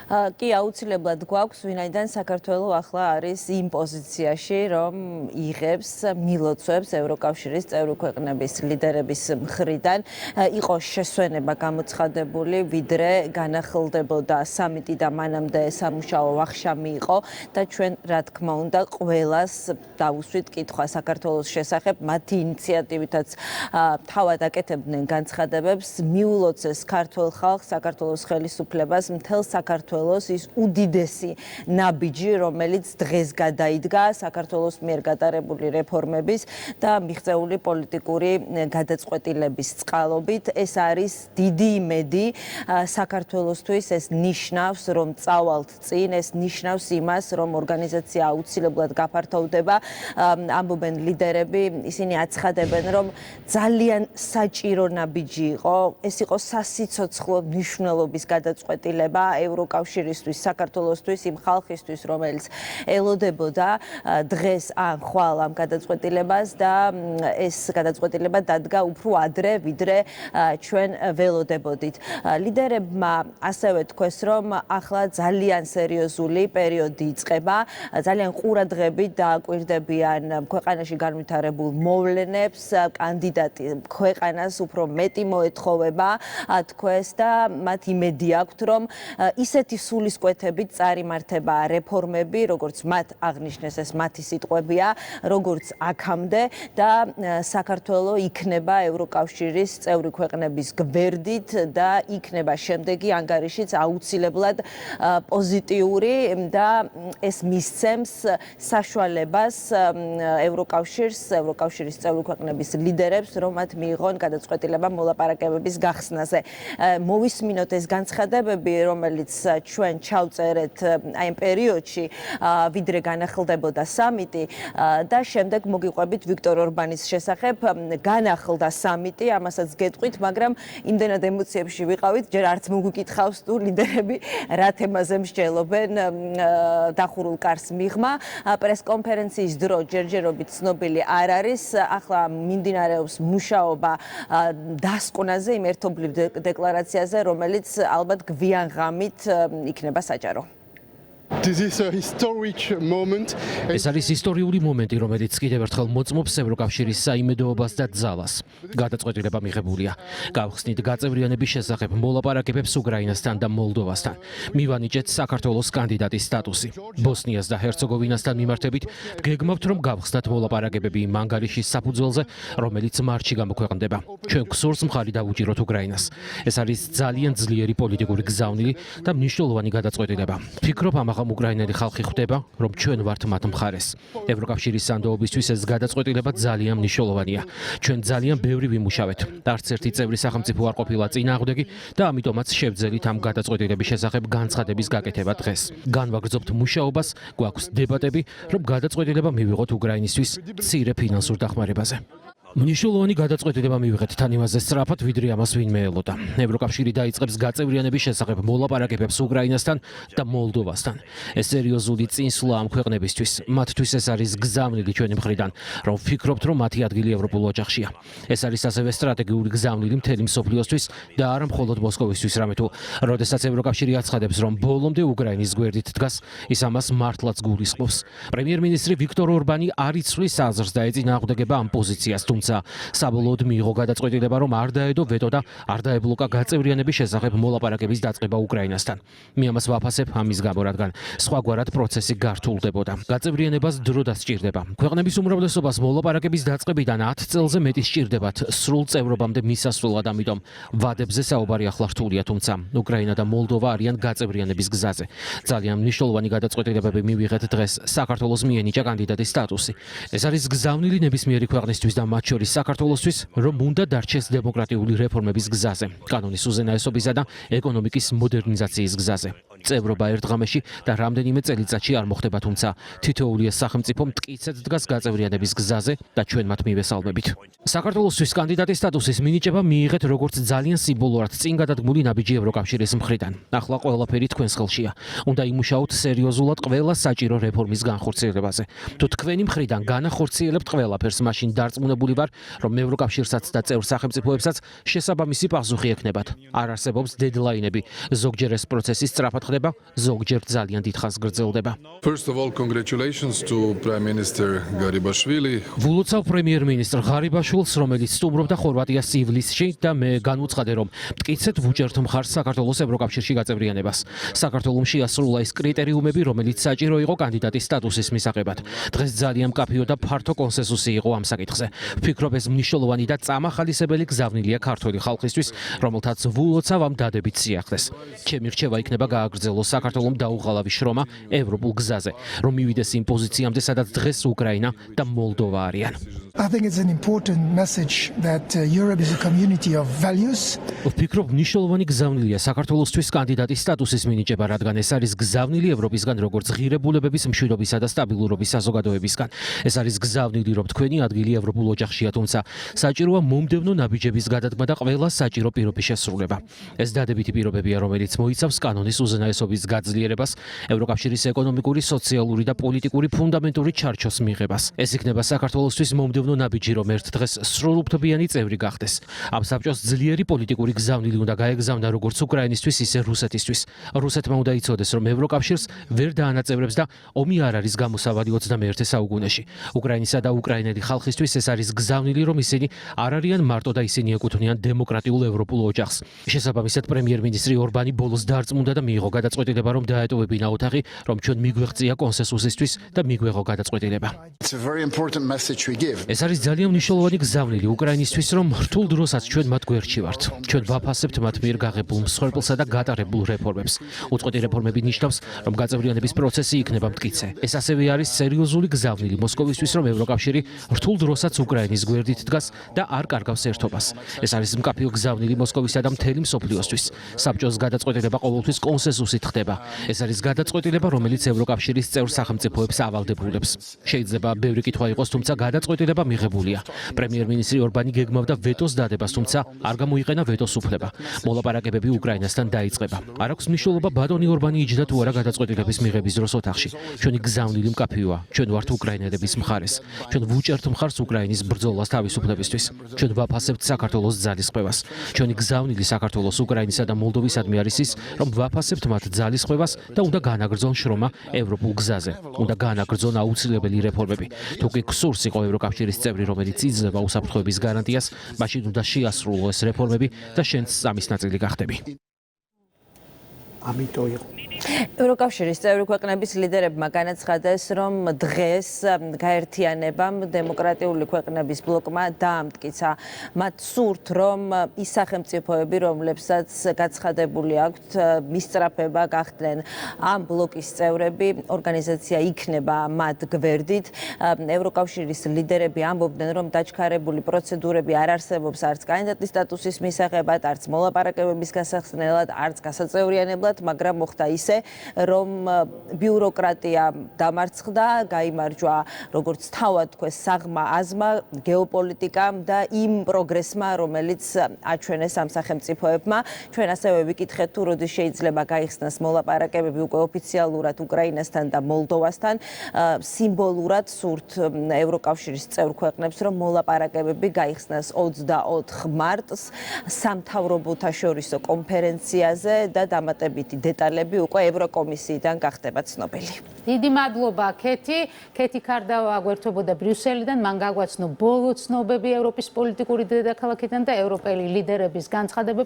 კი აუცილებლად გვაქვს, ვინაიდან საქართველო ახლა არის იმ პოზიციაში, რომ იღებს მილოცვებს ევროკავშირის წევრი ქვეყნების ლიდერების მხრიდან. იყო შესვენება გამოცხადებული, ვიდრე განახლდებოდა სამიტი და მანამდე სამუშაო ვახშამი იყო და ჩვენ, რა თქმა უნდა, ყველას დავუსვით კითხვა საქართველოს შესახებ, მათი ინიციატივითაც თავად აკეთებდნენ განცხადებებს, მიულოცეს ქართველ ხალხს, საქართველოს ხელისუფლებას, მთელ საქართველოს ის უდიდესი ნაბიჯი, რომელიც დღეს გადაიდგა საქართველოს მიერ გატარებული რეფორმების და მიღწეული პოლიტიკური გადაწყვეტილების წყალობით. ეს არის დიდი იმედი საქართველოსთვის, ეს ნიშნავს, რომ წავალთ წინ, ეს ნიშნავს იმას, რომ ორგანიზაცია აუცილებლად გაფართოვდება. ამბობენ ლიდერები, ისინი აცხადებენ, რომ ძალიან საჭირო ნაბიჯი იყო, ეს იყო სასიცოცხლო მნიშვნელობის გადაწყვეტილება ევროკავშირისთვის, საქართველოსთვის, იმ ხალხისთვის, რომელიც ელოდებოდა დღეს ან ხვალ ამ გადაწყვეტილებას და ეს გადაწყვეტილება დადგა უფრო ადრე, ვიდრე ჩვენ ველოდებოდით. ლიდერებმა ასევე თქვეს, რომ ახლა ძალიან სერიოზული პერიოდი იწყება, ძალიან ყურადღებით დააკვირდებიან ქვეყანაში განვითარებულ მოვლენებს, კანდიდატი ქვეყანას უფრო მეტი მოეთხოვება, თქვეს და მათ იმედი აქვთ, რომ ისეთი სულისკვეთებით წარიმართება რეფორმები, როგორც მათ აღნიშნეს, ეს მათი სიტყვებია, როგორც აქამდე და საქართველო იქნება ევროკავშირის წევრი ქვეყნების გვერდით და იქნება შემდეგი ანგარიშიც აუცილებლად პოზიტიური და ეს მისცემს საშუალებას ევროკავშირის წევრი ქვეყნების ლიდერებს, რომ მათ მიიღონ გადაწყვეტილება მოლაპარაკებების გახსნაზე. მოვისმინოთ ეს განცხადებები, რომელიც ჩვენ ჩავწერეთ აი ამ პერიოდში, ვიდრე განახლდებოდა სამიტი და შემდეგ მოგიყვებით ვიქტორ ორბანის შესახებ. განახლდა სამიტი, ამასაც გეტყვით, მაგრამ იმდენად ემოციებში ვიყავით, ჯერ არც მოგვიკითხავს თუ ლიდერები რა თემაზე მსჯელობენ დახურულ კარს მიღმა. პრესკონფერენციის დრო ჯერჯერობით ცნობილი არ არის, ახლა მიმდინარეობს მუშაობა დასკვნაზე, იმ ერთობლივ დეკლარაციაზე, რომელიც ალბათ გვიან ღამით იქნება საჯარო. ეს არის ისტორიული მომენტი, რომელიც კიდევ ერთხელ მოწმობს ევროკავშირის საიმედოობას და ძალას. გადაწყვეტილება მიღებულია. გავხსნით გაწევრიანების შესახებ მოლაპარაკებებს უკრაინასთან და მოლდოვასთან. მივანიჭეთ საქართველოს კანდიდატის სტატუსი. ბოსნიას და ჰერცეგოვინასთან მიმართებით გეგმავთ, რომ გავხსნათ მოლაპარაკებები იმ ანგარიშის საფუძველზე, რომელიც მარტში გამოქვეყნდება. ჩვენ გსურს მხარი დავუჭიროთ უკრაინას. ეს არის ძალიან ძლიერი პოლიტიკური გზავნილი და მნიშვნელოვანი გადაწყვეტილება. ფიქრობ ამაღამ უკრაინელი ხალხი ხვდება, რომ ჩვენ ვართ მათ მხარეს. ევროკავშირის სანდოობისთვის ეს გადაწყვეტილება ძალიან მნიშვნელოვანია. ჩვენ ძალიან ბევრი ვიმუშავეთ. არც ერთი წევრი სახელმწიფო არ ყოფილა წინააღმდეგი და ამიტომაც შევძელით ამ გადაწყვეტილების შესახებ განცხადების გაკეთება დღეს. განვაგრძობთ მუშაობას, გვაქვს დებატები, რომ გადაწყვეტილება მივიღოთ უკრაინისთვის მცირე ფინანსურ დახმარებაზე. მნიშვნელოვანი გადაწყვეტილება მივიღეთ თან იმაზე სწრაფად, ვიდრე ამას ვინმე ელოდა. ევროკავშირი დაიწყებს გაწევრიანების შესახებ მოლაპარაკებებს უკრაინასთან და მოლდოვასთან. ეს სერიოზული წინსვლა ამ ქვეყნებისთვის. მათთვის ეს არის გზავნილი ჩვენი მხრიდან, რომ ვფიქრობთ, რომ მათი ადგილი ევროპულ ოჯახშია. ეს არის ასევე სტრატეგიული გზავნილი მთელი მსოფლიოსთვის და არა მხოლოდ მოსკოვისთვის, რამე თუ როდესაც ევროკავშირი აცხადებს, რომ ბოლომდე უკრაინის გვერდით დგას, ის ამას მართლაც გულისხმობს. პრემიერ-მინისტრი ვიქტორ ორბანი არ იცვლის აზრს და ეწინააღმდეგება ამ პოზიციას, თუმცა საბოლოოდ მიიღო გადაწყვეტილება, რომ არ დაედო ვეტო და არ დაებლოკა გაწევრიანების შესახებ მოლაპარაკების დაწყება უკრაინასთან. მე ამას ვაფასებ ამის გამო, რადგან სხვაგვარად პროცესი გართულდებოდა. გაწევრიანებას დრო დასჭირდება. ქვეყნების უმრავლესობას მოლაპარაკების დაწყებიდან 10 წელზე მეტი სჭირდებათ სრულ წევრობამდე მისასვლელად, ამიტომ ვადებზე საუბარი ახლა რთულია, თუმცა უკრაინა და მოლდოვა არიან გაწევრიანების გზაზე. ძალიან მნიშვნელოვანი გადაწყვეტილებები მივიღეთ დღეს. საქართველოს მიენიჭა კანდიდატის სტატუსი. ეს არის გზავნილი ნებისმიერი ქვეყნისთვის და მათ შორის საქართველოსთვის, რომ უნდა დარჩეს დემოკრატიული რეფორმების გზაზე, კანონის უზენაესობისა და ეკონომიკის მოდერნიზაციის გზაზე. წევრობა ერთ ღამეში და რამდენიმე წელიწადში არ მოხდება, თუმცა თითოეული ეს სახელმწიფო მტკიცედ დგას გაწევრიანების გზაზე და ჩვენ მათ მივესალმებით. საქართველოსთვის კანდიდატის სტატუსის მინიჭება მიიღეთ როგორც ძალიან სიმბოლურად წინ გადადგმული ნაბიჯი ევროკავშირის მხრიდან. ახლა ყველაფერი თქვენს ხელშია. უნდა იმუშაოთ სერიოზულად ყველა საჭირო რეფორმის განხორციელებაზე. თუ თქვენი მხრიდან განახორციელებთ ყველაფერს, მაშინ დარწმუნებული ვარ, რომ ევროკავშირსაც და წევრ სახელმწიფოებსაც შესაბამისი პასუხი ექნებათ. არ არსებობს დედლაინები. ზოგჯერ ეს პროცესი სწრაფად ხდება, ზოგჯერ ძალიან დიდხანს გრძელდება. First of all, congratulations to Prime Minister Garibashvili. ვულოცავ პრემიერ-მინისტრ ღარიბაშვილს, რომელიც სტუმრობდა ხორვატიას ივლისში და მე განუცხადე, რომ მტკიცედ ვუჭერთ მხარს საქართველოს ევროკავშირში გაწევრიანებას. საქართველომ შეასრულა ის კრიტერიუმები, რომელიც საჭირო იყო კანდიდატის სტატუსის მისაღებად. დღეს ძალიან მკაფიო და ფართო კონსენსუსი იყო ამ საკითხზე. ვფიქრობ, ეს მნიშვნელოვანი და წამახალისებელი გზავნილია ქართული ხალხისთვის, რომელთაც ვულოცავ ამ დადებით სიახლეს. ჩემი რჩევა იქნება გააგრძელოს საქართველომ დაუღალავი შრომა ევროპულ გზაზე, რომ მივიდეს იმ პოზიციამდე, სადაც დღეს უკრაინა და მოლდოვა არიან. I think it's an important message that Europe is a community of values. ვფიქრობ, მნიშვნელოვანი გზავნილია საქართველოსთვის კანდიდატის სტატუსის მინიჭება, რადგან ეს არის გზავნილი ევროპისგან, როგორც ღირებულებების მშვიდობისა და სტაბილურობის საზოგადოებისგან. ეს არის გზავნილი, რომ თქვენი ადგილი ევროპულ ოჯახშია, თუმცა საჭიროა მომდევნო ნაბიჯების გადადგმა და ყველა საჭირო პირობის შესრულება. ეს დადებითი პირობებია, რომელიც მოიცავს კანონის უზენაესობის გაძლიერებას, ევროკავშირის ეკონომიკური, სოციალური და პოლიტიკური ფუნდამენტური ჩარჩოს მიღებას. ეს იქნება საქართველოსთვის მომდევნო ნაბიჯი, რომ ერთ დღეს სრულუფლებიანი წევრი გახდეს. ამ საბჭოს ძლიერი პოლიტიკური გზავნილი უნდა გაეგზავნა როგორც უკრაინისთვის, ისე რუსეთისთვის. რუსეთმა უნდა იცოდეს, რომ ევროკავშირს ვერ დაანაწევრებს და ომი არ არის გამოსავალი 21 საუკუნეში. უკრაინისა და უკრაინელი ხალხისთვის ეს არის გზავნილი, რომ ისინი არ არიან მარტო და ისინი ეკუთვნიან დემოკრატიულ ევროპულ ოჯახს. შესაბამისად, პრემიერ-მინისტრი ორბანი ბოლოს დარწმუნდა და მიიღო გადაწყვეტილება, რომ დაეტოვებინა ოთახი, რომ ჩვენ მიგვეღწია კონსენსუსისთვის და მიგვეღო გადაწყვეტილება. It's a very important message we give. ეს არის ძალიან მნიშვნელოვანი გზავნილი უკრაინისთვის, რომ რთულ დროსაც ჩვენ მათ გვერდში ვართ. ჩვენ ვაფასებთ მათ მიერ გაღებულ მსხვერპლსა და გატარებულ რეფორმებს. უწყვეტი რეფორმები ნიშნავს, რომ გაწევრიანების პროცესი იქნება მტკიცე. ეს ასევე არის სერიოზული გზავნილი მოსკოვისთვის, რომ ევროკავშირი რთულ დროსაც უკრაინის გვერდით დგას და არ კარგავს ერთობას. ეს არის მკაფიო გზავნილი მოსკოვისა და მთელი მსოფლიოსთვის. საბჭოს გადაწყვეტილება ყოველთვის კონსენსუსით ხდება. ეს არის გადაწყვეტილება, რომელიც ევროკავშირის წევრ სახელმწიფოებს ავალდებულებს. შეიძლება ბევრი კითხვა იყოს, თუმცა გადაწყვეტილება მიღებულია. პრემიერ-მინისტრი ორბანი გეგმავდა ვეტოს დადებას, თუმცა არ გამოიყენა ვეტოს უფლება. მოლაპარაკებები უკრაინასთან დაიწყება. არ აქვს მნიშვნელობა ბატონი ორბანი იჯდა თუ არა გადაწყვეტილების მიღების დროს ოთახში. ჩვენი გზავნილი მკაფიოა. ჩვენ ვართ უკრაინელების მხარეს. ჩვენ ვუჭერთ მხარს უკრაინის ბრძოლას თავისუფლებისთვის. ჩვენ ვაფასებთ საქართველოს ძალისხმევას. ჩვენი გზავნილი საქართველოს, უკრაინისა და მოლდოვისადმი არის ის, რომ ვაფასებთ მათ ძალისხმევას და უნდა განაგრძონ შრომა ევროპულ გზაზე. უნდა განაგრძონ აუცილებელი რეფორმები. თუ კი გსურს იყო ევროკავშირის წევრი, რომელიც იძლევა უსაფრთხოების გარანტიას, მაშინ უნდა შეასრულო ეს რეფორმები და შენც ამის ნაწილი გახდები. ამიტომ იყო ევროკავშირის წევრი ქვეყნების ლიდერებმა განაცხადეს, რომ დღეს გაერთიანებამ დემოკრატიული ქვეყნების ბლოკმა დაამტკიცა მათ სურთ, რომ ის სახელმწიფოები, რომლებსაც გაცხადებული აქვთ მისწრაფება გახდნენ ამ ბლოკის წევრები, ორგანიზაცია იქნება მათ გვერდით. ევროკავშირის ლიდერები ამბობდნენ, რომ დაჩქარებული პროცედურები არ არსებობს არც კანდიდატის სტატუსის მისაღებად, არც მოლაპარაკებების გასახსნელად, არც გასაწევრიანებლად, მაგრამ მოხდა ისე, რომ ბიუროკრატია დამარცხდა, გაიმარჯვა როგორც თავად თქვეს საღმა აზმა, გეოპოლიტიკამ და იმ პროგრესმა, რომელიც აჩვენეს ამ სახელმწიფოებმა. ჩვენ ასევე ვიკითხეთ, თუ როდის შეიძლება გაიხსნას მოლაპარაკებები უკვე ოფიციალურად უკრაინასთან და მოლდოვასთან. სიმბოლურად სურთ ევროკავშირის წევრ ქვეყნებს, რომ მოლაპარაკებები გაიხსნას 24 მარტს სამთავრობოთა შორისო კონფერენციაზე და დამატებითი დეტალები უკვე ევროკომისიიდან გახდება ცნობილი. დიდი მადლობა ქეთი. ქეთი ქარდავა გვერდთობოდა ბრიუსელიდან, მან გაგვაცნო ბოლო ცნობები ევროპის პოლიტიკური დედაქალაქიდან და ევროპელი ლიდერების განცხადებები.